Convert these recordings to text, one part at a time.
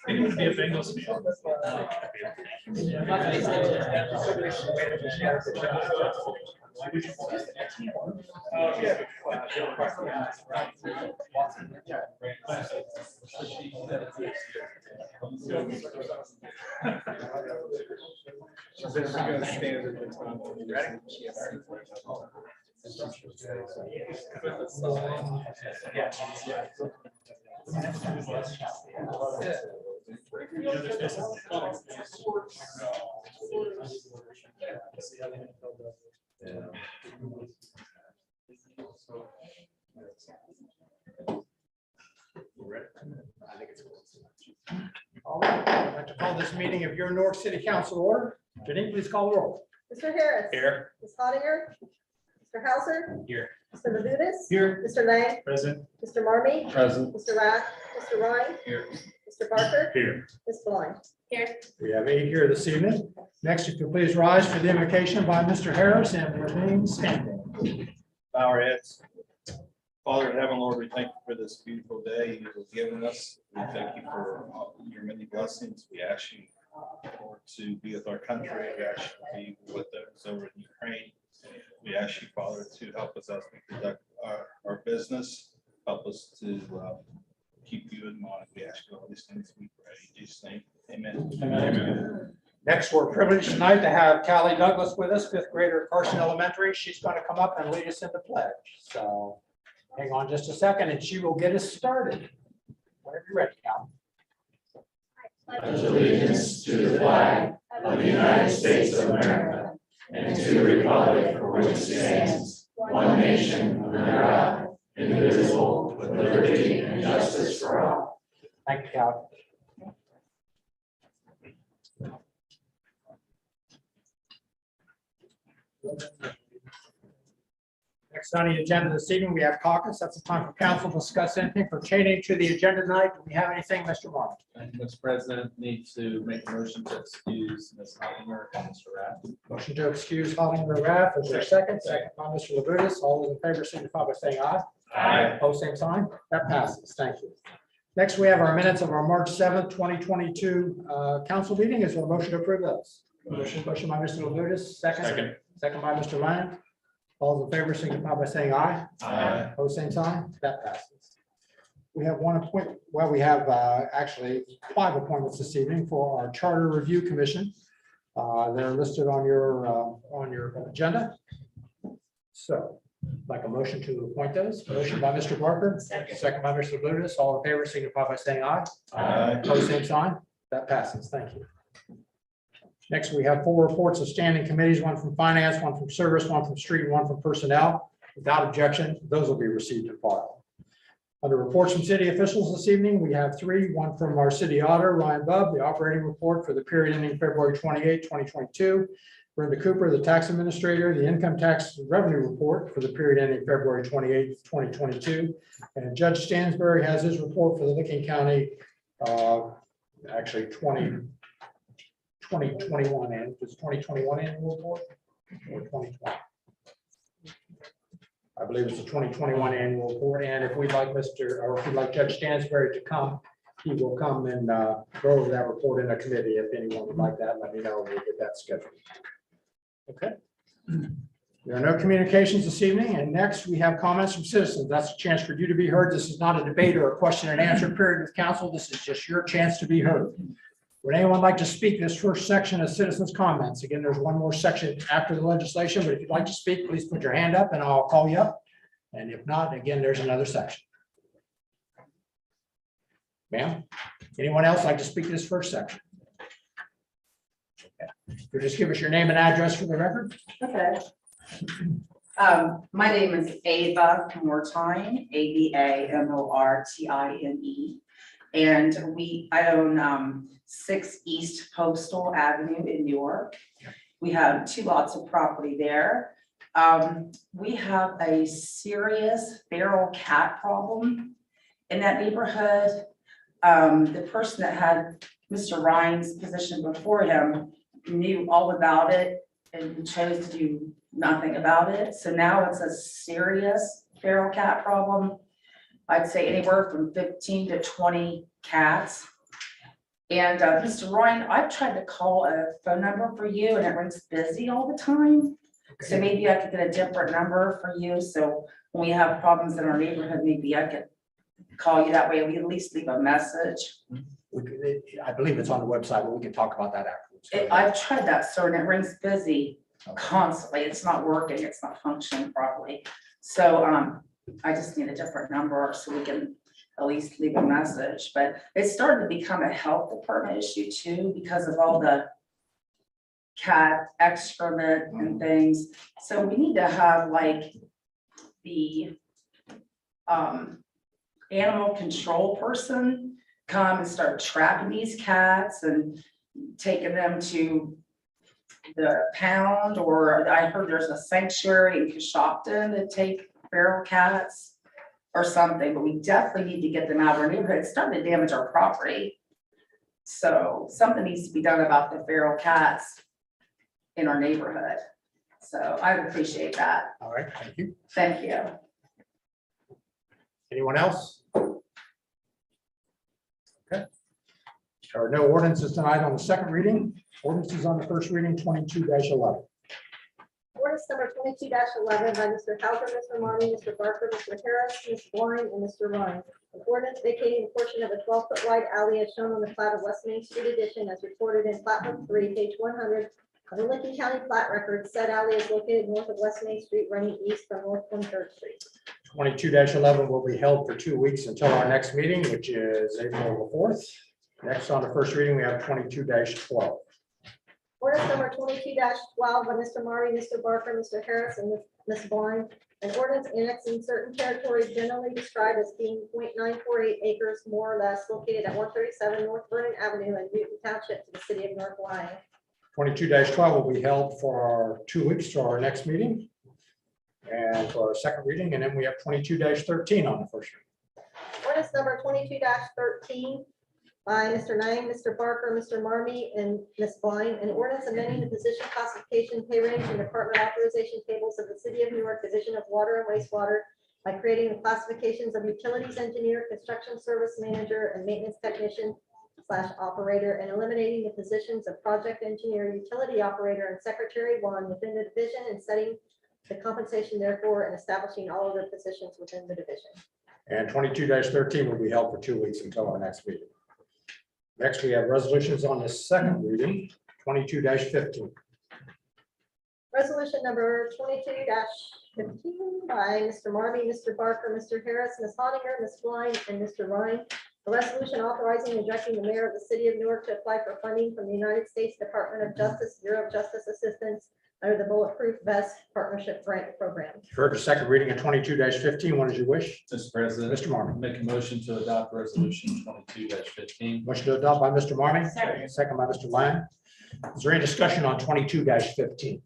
It would be a Bengals fan. All right, I'd like to call this meeting of your Newark City Council order. Janine, please call the roll. Mr. Harris. Here. Ms. Hattiger. Mr. Hauser. Here. Mr. Labutus. Here. Mr. Lang. Present. Mr. Marmee. Present. Mr. Rath. Mr. Ryan. Here. Mr. Barker. Here. Ms. Blind. Here. We have 8 here this evening. Next, if you please rise for the invocation by Mr. Harris and remain standing. Bow our heads. Father in heaven, Lord, we thank you for this beautiful day you have given us. We thank you for your many blessings. We ask you, Lord, to be with our country. We ask you to be with those over in Ukraine. We ask you, Father, to help us as we conduct our business. Help us to keep you in mind. We ask you all these things we pray. In Jesus' name, amen. Amen. Next, we're privileged tonight to have Callie Douglas with us, 5th grader at Carson Elementary. She's going to come up and lead us in the pledge. So hang on just a second and she will get us started. Whenever you're ready, Callie. Pledge allegiance to the flag of the United States of America and to the republic for which it stands, one nation under God, indivisible, with liberty and justice for all. Thank you, Callie. Next on the agenda this evening, we have caucus. That's the time for council to discuss anything pertaining to the agenda tonight. Do we have anything, Mr. Martin? Mr. President, need to make a motion to excuse Ms. Hollinger and Mr. Rath. Motion to excuse Hollinger Rath. Is there a second? Second by Mr. Labutus. All those in favor signify by saying aye. Aye. Opposed, same sign. That passes. Thank you. Next, we have our minutes of our March 7th, 2022 council meeting. Is there a motion to approve those? Motion by Mr. Labutus. Second. Second by Mr. Lang. All those in favor signify by saying aye. Aye. Opposed, same sign. That passes. We have one appointment. Well, we have actually 5 appointments this evening for our Charter Review Commission. They're listed on your agenda. So, like a motion to appoint those. Motion by Mr. Barker. Second by Mr. Labutus. All in favor signify by saying aye. Aye. Opposed, same sign. That passes. Thank you. Next, we have 4 reports of standing committees, 1 from finance, 1 from service, 1 from street, and 1 from personnel. Without objection, those will be received and filed. Under reports from city officials this evening, we have 3, 1 from our city auditor, Ryan Bubb, the operating report for the period ending February 28, 2022. Brenda Cooper, the tax administrator, the income tax revenue report for the period ending February 28, 2022. And Judge Stansbury has his report for the Licking County, actually 2021 and does 2021 annual report or 2020? I believe it's a 2021 annual report. And if we'd like if you'd like Judge Stansbury to come, he will come and go over that report in a committee. If anyone would like that, let me know. We'll get that scheduled. Okay. There are no communications this evening. And next we have comments from citizens. That's a chance for you to be heard. This is not a debate or a question and answer period with council. This is just your chance to be heard. Would anyone like to speak this first section of citizens' comments? Again, there's one more section after the legislation, but if you'd like to speak, please put your hand up and I'll call you up. And if not, again, there's another section. Ma'am, anyone else like to speak this first section? Okay. You'll just give us your name and address for the record. Okay. My name is Ava Mortine, AVAMORTINE. And I own 6 East Postal Avenue in Newark. We have 2 lots of property there. We have a serious feral cat problem in that neighborhood. The person that had Mr. Ryan's position before him knew all about it and chose to do nothing about it. So now it's a serious feral cat problem. I'd say anywhere from 15 to 20 cats. And Mr. Ryan, I've tried to call a phone number for you and it rings busy all the time. So maybe I could get a different number for you. So when we have problems in our neighborhood, maybe I could call you that way. We at least leave a message. I believe it's on the website, but we can talk about that afterwards. I've tried that, sir, and it rings busy constantly. It's not working. It's not functioning properly. So I just need a different number so we can at least leave a message. But it's starting to become a health department issue too, because of all the cat excrement and things. So we need to have like the animal control person come and start trapping these cats and taking them to the pound, or I heard there's a sanctuary in Coshocton to take feral cats or something, but we definitely need to get them out of our neighborhood. It's starting to damage our property. So something needs to be done about the feral cats in our neighborhood. So I would appreciate that. All right, thank you. Thank you. Anyone else? Okay. There are no ordinances tonight on the second reading. Ordinances on the first reading, 22-11. Ordinance number 22-11 by Mr. Hauser, Mr. Marmy, Mr. Barker, Mr. Harris, Ms. Blind, and Mr. Ryan. An ordinance vacating a portion of a 12-foot wide alley as shown on the plat of West Main Street Edition as reported in plat book 3, page 100 of the Lincoln County plat record. Said alley is located north of West Main Street, running east from North 23rd Street. 22-11 will be held for 2 weeks until our next meeting, which is April 4th. Next on the first reading, we have 22-12. Ordinance number 22-12 by Mr. Marmy, Mr. Barker, Mr. Harris, and Ms. Blind. An ordinance annexing certain territory generally described as being 0.948 acres more or less located at 137 North Vernon Avenue in Newton Township to the city of North Lyon. 22-12 will be held for our 2 weeks to our next meeting and for our second reading, and then we have 22-13 on the first reading. Ordinance number 22-13 by Mr. Lang, Mr. Barker, Mr. Marmy, and Ms. Blind. An ordinance amending the position classification, pay range, and department authorization tables of the City of Newark Division of Water and Wastewater by creating the classifications of utilities engineer, construction service manager, and maintenance technician / operator, and eliminating the positions of project engineer, utility operator, and secretary 1 within the division, and setting the compensation therefore, and establishing all other positions within the division. And 22-13 will be held for 2 weeks until our next meeting. Next, we have resolutions on the second reading, 22-15. Resolution number 22-15 by Mr. Marmy, Mr. Barker, Mr. Harris, Ms. Hattiger, Ms. Blind, and Mr. Ryan. A resolution authorizing and directing the mayor of the city of Newark to apply for funding from the United States Department of Justice Bureau of Justice Assistance under the Bulletproof Vest Partnership Grant Program. Heard the second reading of 22-15. What is your wish? Mr. President, Mr. Marmy. make a motion to adopt resolution 22-15. Motion to adopt by Mr. Marmy. Second. Second by Mr. Lang. Is there any discussion on 22-15?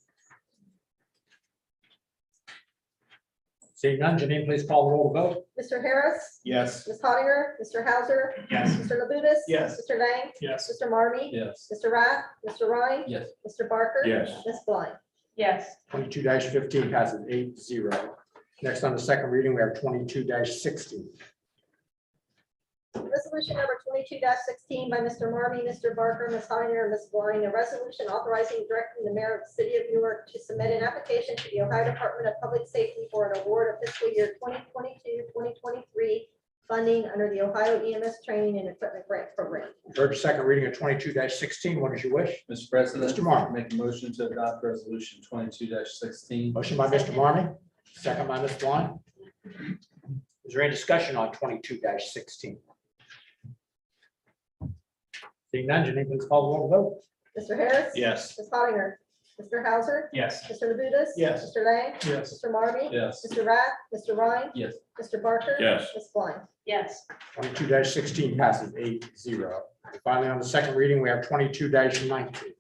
Seeing none, Janine, please call the roll to vote. Mr. Harris, Yes. Ms. Hattiger, Mr. Hauser, Yes. Mr. Labutus. Yes. Mr. Lang, Yes. Mr. Marmy, Yes. Mr. Rath, Mr. Ryan, Yes. Mr. Barker. Yes. Ms. Blind. Yes. 22-15 passes 8-0. Next on the second reading, we have 22-16. Resolution number 22-16 by Mr. Marmy, Mr. Barker, Ms. Hattiger, and Ms. Blind. A resolution authorizing and directing the mayor of the city of Newark to submit an application to the Ohio Department of Public Safety for an award of fiscal year 2022-2023 funding under the Ohio EMS Training and Equipment Grant Program. Heard the second reading of 22-16. What is your wish? Mr. President, Mr. Marmy. make a motion to adopt resolution 22-16. Motion by Mr. Marmy, second by Ms. Blind. Is there any discussion on 22-16? Seeing none, Janine, please call the roll to vote. Mr. Harris. Yes. Ms. Hattiger. Mr. Hauser. Yes. Mr. Labutus. Yes. Mr. Lang. Yes. Mr. Marmy. Yes. Mr. Rath. Mr. Ryan. Yes. Mr. Barker. Yes. Ms. Blind. Yes. 22-16 passes 8-0. And finally, on the second reading, we have 22-19.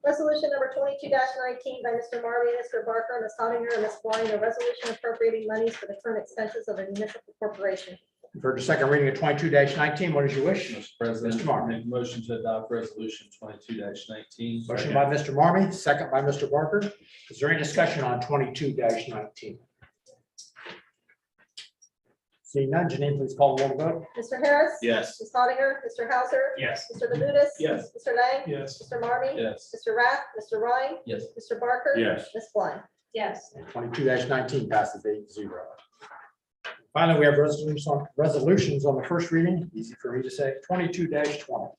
Resolution number 22-19 by Mr. Marmy, Mr. Barker, Ms. Hattiger, and Ms. Blind. A resolution appropriating monies for the current expenses of a municipal corporation. You've heard the second reading of 22-19. What is your wish? Mr. President, Mr. Marmy. make a motion to adopt resolution 22-19. Motion by Mr. Marmy, second by Mr. Barker. Is there any discussion on 22-19? Seeing none, Janine, please call the roll vote. Mr. Harris. Yes. Ms. Hattiger, Mr. Hauser. Yes. Mr. Labutus. Yes. Mr. Lang. Yes. Mr. Marmy. Yes. Mr. Rath, Mr. Ryan, Yes. Mr. Barker. Yes. Ms. Blind. yes, 22-19 passes 8-0. Finally, we have resolutions on the first reading. Easy for me to say. 22-20.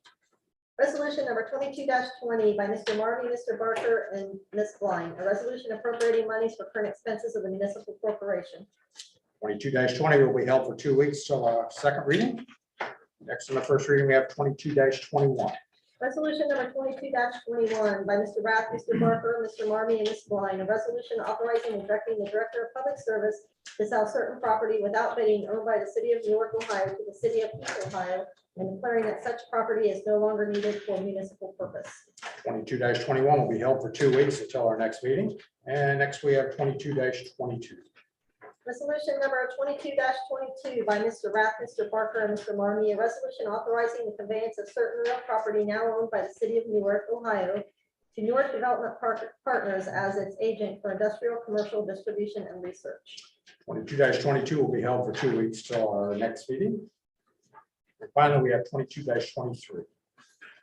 Resolution number 22-20 by Mr. Marmy, Mr. Barker, and Ms. Blind. A resolution appropriating monies for current expenses of the municipal corporation. 22-20 will be held for 2 weeks till our second reading. Next on the first reading, we have 22-21. Resolution number 22-21 by Mr. Rath, Mr. Barker, Mr. Marmy, and Ms. Blind. A resolution authorizing and directing the Director of Public Service to sell certain property without bidding owned by the city of Newark, Ohio, to the city of East Ohio, and declaring that such property is no longer needed for municipal purpose. 22-21 will be held for 2 weeks until our next meeting. And next we have 22-22. Resolution number 22-22 by Mr. Rath, Mr. Barker, and Mr. Marmy. A resolution authorizing the conveyance of certain real property now owned by the city of Newark, Ohio, to Newark Development Partners as its agent for industrial, commercial, distribution, and research. 22-22 will be held for 2 weeks till our next meeting. And finally, we have 22-23.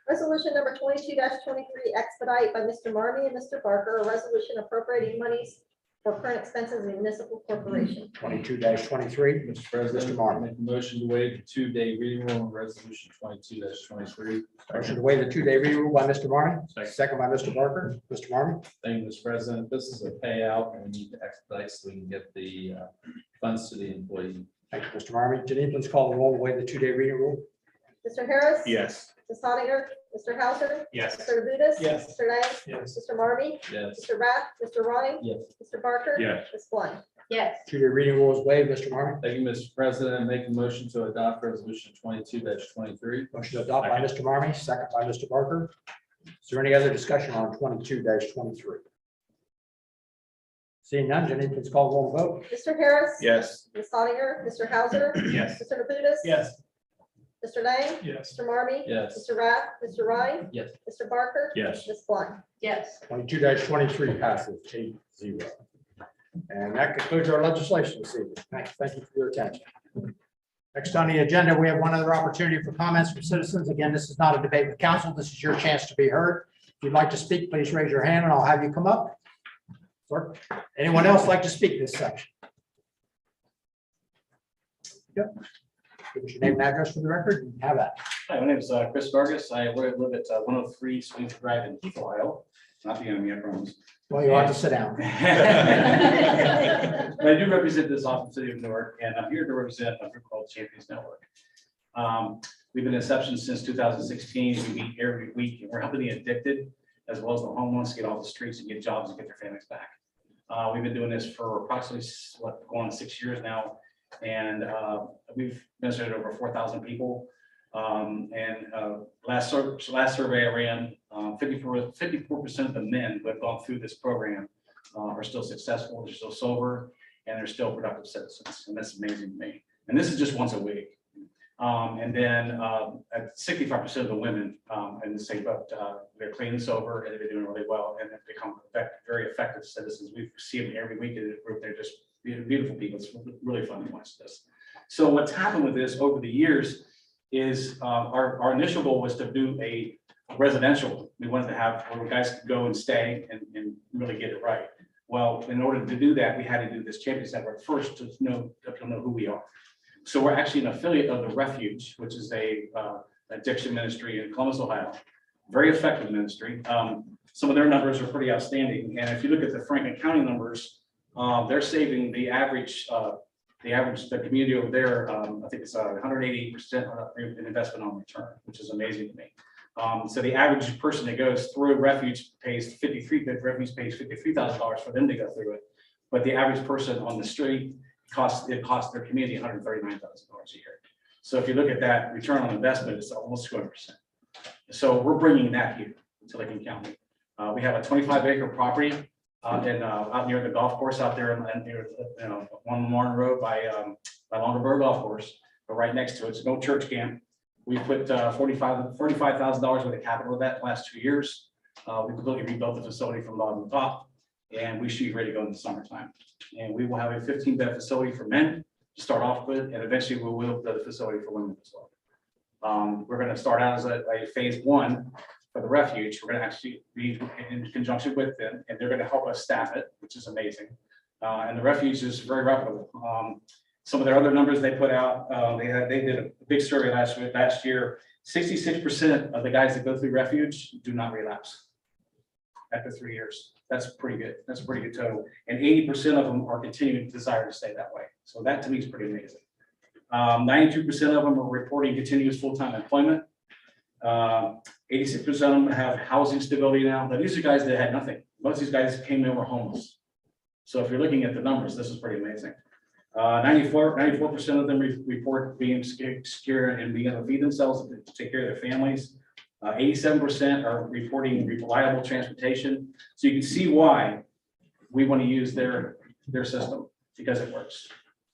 Resolution number 22-23 expedite by Mr. Marmy and Mr. Barker. A resolution appropriating monies for current expenses of the municipal corporation. 22-23. Mr. President, Mr. Martin. make a motion to waive the 2-day reading rule on resolution 22-23. Motion to waive the 2-day reading rule by Mr. Marmy, second by Mr. Barker. Mr. Marmy. Thank you, Mr. President. This is a payout and we need to expedite so we can get the funds to the employee. Thank you, Mr. Marmy. Janine, please call the roll to waive the 2-day reading rule. Mr. Harris. Yes. Ms. Hattiger, Mr. Hauser. Yes. Mr. Labutus. Yes. Mr. Lang. Yes. Mr. Marmy. Yes. Mr. Rath, Mr. Ryan, Yes. Mr. Barker. Yes. Ms. Blind. yes, 2-day reading rule is waived. Mr. Marmy. Thank you, Mr. President. Make a motion to adopt resolution 22-23. Motion to adopt by Mr. Marmy, second by Mr. Barker. Is there any other discussion on 22-23? Seeing none, Janine, please call the roll vote. Mr. Harris. Yes. Ms. Hattiger, Mr. Hauser. Yes. Mr. Labutus. Yes. Mr. Lang. Yes. Mr. Marmy. Yes. Mr. Rath, Mr. Ryan, Yes. Mr. Barker. Yes. Ms. Blind. yes. 22-23 passes 8-0. And that concludes our legislation this evening. Thank you for your attention. Next on the agenda, we have one other opportunity for comments from citizens. Again, this is not a debate with council. This is your chance to be heard. If you'd like to speak, please raise your hand and I'll have you come up. Sir, anyone else like to speak this section? Yep. Give us your name and address for the record and have that. Hi, my name is Chris Vargas. I live at 103 Swings Drive in Heath, Ohio. Not the enemy, I promise. Well, you'll have to sit down. But I do represent this awesome city of Newark, and I'm here to represent a group called Champions Network. We've been in inception since 2016. We meet every week, and we're helping the addicted as well as the homeless get off the streets and get jobs and get their families back. We've been doing this for approximately, going on 6 years now, and we've administered over 4,000 people. Last survey I ran, 54% of the men who have gone through this program are still successful, they're still sober, and they're still productive citizens, and that's amazing to me. And this is just once a week. And then at 65% of the women in the same boat, they're clean and sober, and they're doing really well, and they've become very effective citizens. We see them every week in the group. They're just beautiful people. It's really fun to watch this. So what's happened with this over the years is our initial goal was to do a residential. We wanted to have where guys could go and stay and really get it right. Well, in order to do that, we had to do this Champions Network first to know who we are. So we're actually an affiliate of the Refuge, which is a addiction ministry in Columbus, Ohio. Very effective ministry. Some of their numbers are pretty outstanding. And if you look at the Franklin County numbers, they're saving the community over there, I think it's 188% in investment on return, which is amazing to me. So the average person that goes through Refuge pays $53,000 for them to go through it. But the average person on the street costs their community $139,000 a year. So if you look at that return on investment, it's almost 200%. So we're bringing that here to Lincoln County. We have a 25-acre property out near the golf course out there, and near on Martin Road by Longaberg Golf Course, but right next to it. It's no church camp. We put $45,000 worth of capital of that last 2 years. We completely rebuilt the facility from bottom to top, and we should be ready to go in the summertime. And we will have a 15-bed facility for men, to start off with, and eventually we will build a facility for women as well. We're gonna start out as a phase one for the refuge. We're gonna actually be in conjunction with them, and they're gonna help us staff it, which is amazing. And the refuge is very reputable. Some of their other numbers they put out, they did a big survey last year. 66% of the guys that go through refuge do not relapse after 3 years. That's pretty good. That's a pretty good total. And 80% of them are continuing to desire to stay that way. So that to me is pretty amazing. 92% of them are reporting continuous full-time employment. 86% of them have housing stability now. But these are guys that had nothing. Most of these guys came in were homeless. So if you're looking at the numbers, this is pretty amazing. 94% of them report being secure and being able to feed themselves, to take care of their families. 87% are reporting reliable transportation. So you can see why we want to use their system, because it works.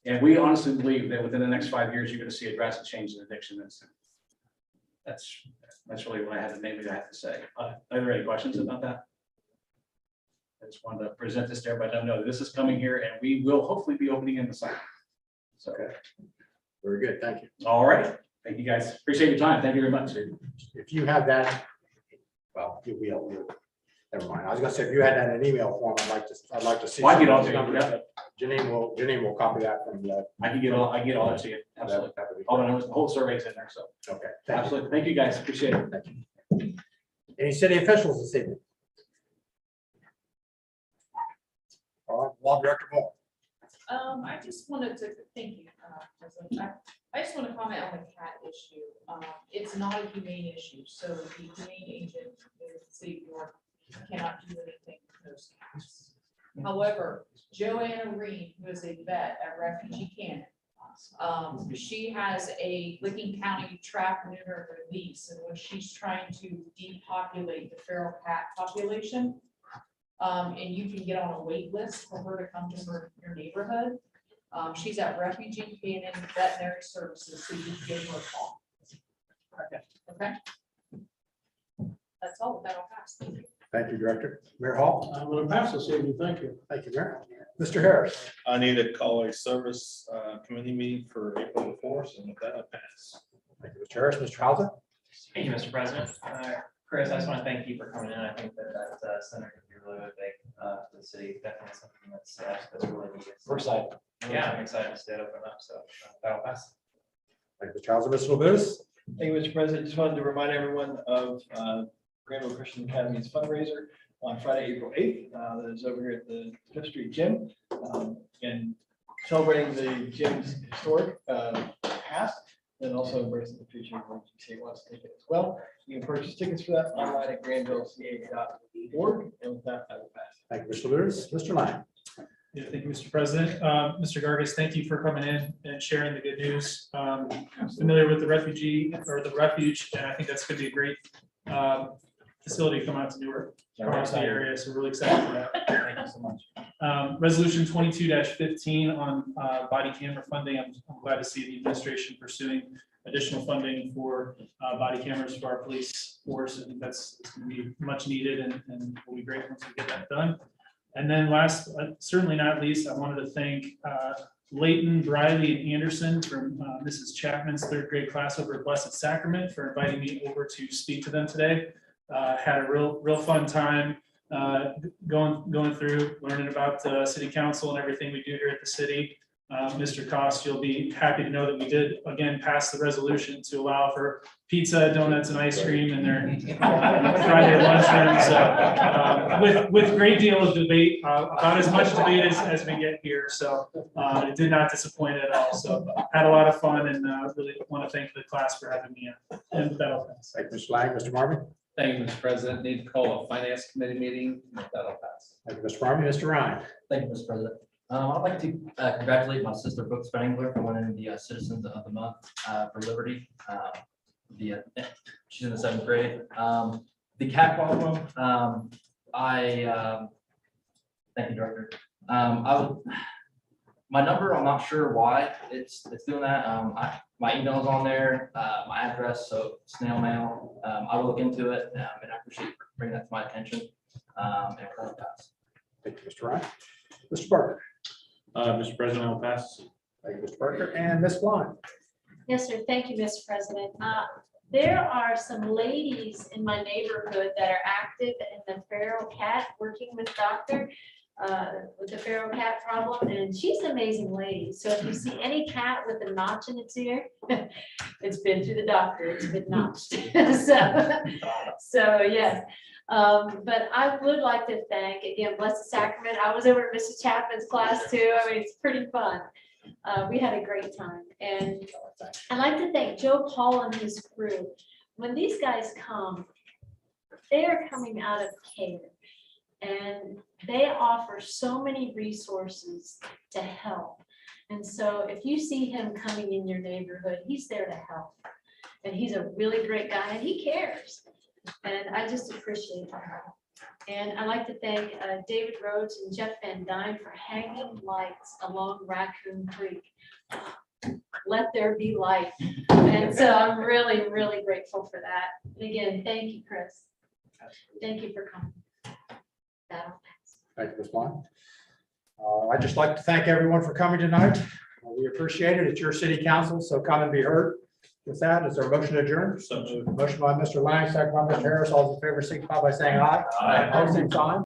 And we honestly believe that within the next 5 years, you're going to see a drastic change in addiction. That's really what I have to say. Are there any questions about that? I just wanted to present this to everybody. Let them know that this is coming here, and we will hopefully be opening in the summer. So, Okay. Very good, thank you. all right. Thank you, guys. Appreciate your time. Thank you very much. If you have that, well, never mind. I was gonna say, if you had that in an email form, I'd like to see. Well, I get some all of to those you. numbers. Yeah. Janine will copy that from the. I can get all that to you. Absolutely. That would be All the great. numbers, the whole survey's in there. So Okay, thank you. absolutely. Thank you, guys. Appreciate it. Thank you. Any city officials this evening? All right, Law Director Moore. I just wanted to, thank you, President. I just want to comment on the cat issue. It's not a humane issue, so the humane agent in the city of Newark cannot do anything with those cats. However, Joanna Reed, who is a vet at Refugee Canyon, she has a Licking County trap neuter release in which she's trying to depopulate the feral cat population. And you can get on a wait list for her to come to your neighborhood. She's at Refugee Canyon Veterinary Services, so you can give her a call. Okay. That's all that I'll pass. Thank you. Thank you, Director. Mayor Hall. I'm going to pass this evening. Thank you. Thank you, Mayor. Mr. Harris. I need to call a service committee meeting for April the 4th, and with that, I pass. Thank you, Mr. Harris. Mr. Hauser. Thank you, Mr. President. Chris, I just want to thank you for coming in. I think that center could be really, really big for the city. Definitely something that's really needed. We're excited. Yeah, I'm excited to see it open up. So that'll pass. Thank you, Mr. Hauser. Mr. Labutus. Thank you, Mr. President. Just wanted to remind everyone of Granville Christian Academy's fundraiser on Friday, April 8th. That is over here at the Fifth Street Gym. And celebrating the gym's historic past, and also embracing the future. If you wants to take it as well, you can purchase tickets for that online at granvilleca.org. And with that, I will pass. Thank you, Mr. Labutus. Mr. Lang. Yeah, thank you, Mr. President. Mr. Gargis, thank you for coming in and sharing the good news. I'm familiar with the refugee or the refuge, and I think that's going to be a great facility to come out to Newark across the area. So we're really excited for that. Thank you so much. Resolution 22-15 on body camera funding. I'm glad to see the administration pursuing additional funding for body cameras for our police force. I think that's going to be much needed and will be great once we get that done. And then last, certainly not least, I wanted to thank Leighton, Briley, and Anderson from Mrs. Chapman's third grade class over at Blessed Sacrament for inviting me over to speak to them today. Had a real fun time going through, learning about the city council and everything we do here at the city. Mr. Cost, you'll be happy to know that we did again pass the resolution to allow for pizza, donuts, and ice cream in their Friday lunchroom. So with great deal of debate, about as much debate as we get here. So it did not disappoint at all. So had a lot of fun, and really want to thank the class for having me in. And with that, I'll pass. Thank you, Mr. Lang. Mr. Marmy. Thank you, Mr. President. Need to call a finance committee meeting. That'll pass. Thank you, Mr. Marmy. Mr. Ryan. Thank you, Mr. President. I'd like to congratulate my sister Brooke Spangler for winning the Citizens of the Month for Liberty. She's in the 7th grade. The cat problem, thank you, Director. My number, I'm not sure why it's doing that. My email is on there, my address, so snail mail. I will look into it, and I appreciate you bringing that to my attention. And we'll pass. Thank you, Mr. Ryan. Mr. Parker. Mr. President, I'll pass. Thank you, Mr. Parker. And Ms. Blind. Yes, sir. Thank you, Mr. President. There are some ladies in my neighborhood that are active in the feral cat, working with Doctor with the feral cat problem, and she's an amazing lady. So if you see any cat with a notch in its ear, it's been to the doctor, it's been notched. So yes. But I would like to thank, again, Blessed Sacrament. I was over at Mrs. Chapman's class too. I mean, it's pretty fun. We had a great time. And I'd like to thank Joe Paul and his crew. When these guys come, they are coming out of care. And they offer so many resources to help. And so if you see him coming in your neighborhood, he's there to help. And he's a really great guy and he cares. And I just appreciate that. And I'd like to thank David Rhodes and Jeff Van Dyne for hanging lights along Raccoon Creek. Let there be light. And so I'm really, really grateful for that. And again, thank you, Chris. Thank you for coming. That'll pass. Thank you, Ms. Blind. I'd just like to thank everyone for coming tonight. We appreciate it. It's your city council, so come and be heard. With that, is there a motion to adjourn? So Motion by Mr. Lang, second by Mr. Harris. All those in favor, signify by saying aye. Aye. Opposed, same sign.